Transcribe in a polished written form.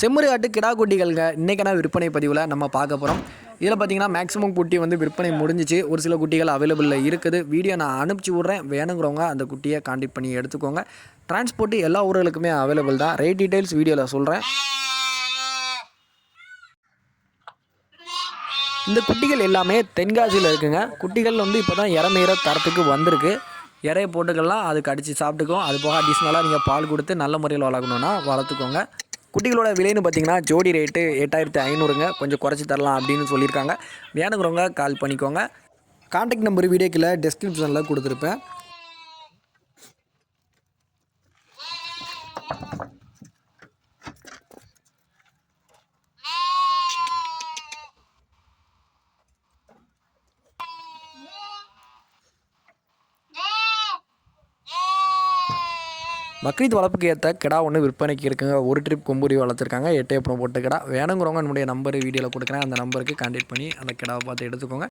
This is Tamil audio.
செம்மறி ஆட்டு கிடா குட்டிகளுங்க இன்றைக்கான விற்பனை பதிவில் நம்ம பார்க்க போகிறோம். இதில் பார்த்தீங்கன்னா மேக்ஸிமம் குட்டி வந்து விற்பனை முடிஞ்சிச்சு. ஒரு சில குட்டிகள் அவைலபிளில் இருக்குது. வீடியோ நான் அனுப்பிச்சி விட்றேன். வேணுங்கிறவங்க அந்த குட்டியை கான்டாக்ட் பண்ணி எடுத்துக்கோங்க. டிரான்ஸ்போர்ட்டு எல்லா ஊர்களுக்குமே அவைலபிள் தான். ரேட் டீட்டெயில்ஸ் வீடியோவில் சொல்கிறேன். இந்த குட்டிகள் எல்லாமே தென்காசியில் இருக்குங்க. குட்டிகள் வந்து இப்போ தான் இறமையிற தரத்துக்கு வந்திருக்கு. இறைய போட்டுக்கலாம், அதுக்கு அடித்து சாப்பிட்டுக்கும். அது போக அடிஷ்னலாக நீங்கள் பால் கொடுத்து நல்ல முறையில் வளர்க்கணுன்னா வளர்த்துக்கோங்க. குட்டிகளோட விலைன்னு பார்த்தீங்கன்னா ஜோடி ரேட்டு 8500ங்க. கொஞ்சம் குறைச்சி தரலாம் அப்படின்னு சொல்லியிருக்காங்க. வேணுங்கிறவங்க கால் பண்ணிக்கோங்க. கான்டாக்ட் நம்பர் வீடியோ கீழே டிஸ்கிரிப்ஷனில் கொடுத்துருப்பேன். பக்ரீத் வளர்ப்புக்கு ஏற்ற கிடா ஒன்று விற்பனைக்கு இருக்குங்க. ஒரு ட்ரிப் கொம்புரி வளர்த்துருக்காங்க. 8 அப்புறம் போட்டு கிடா. வேணுங்கிறவங்க என்னுடைய நம்பர் வீடியோவில் கொடுக்குறேன். அந்த நம்பருக்கு கான்டாக்ட் பண்ணி அந்த கிடாவை பார்த்து எடுத்துக்கோங்க.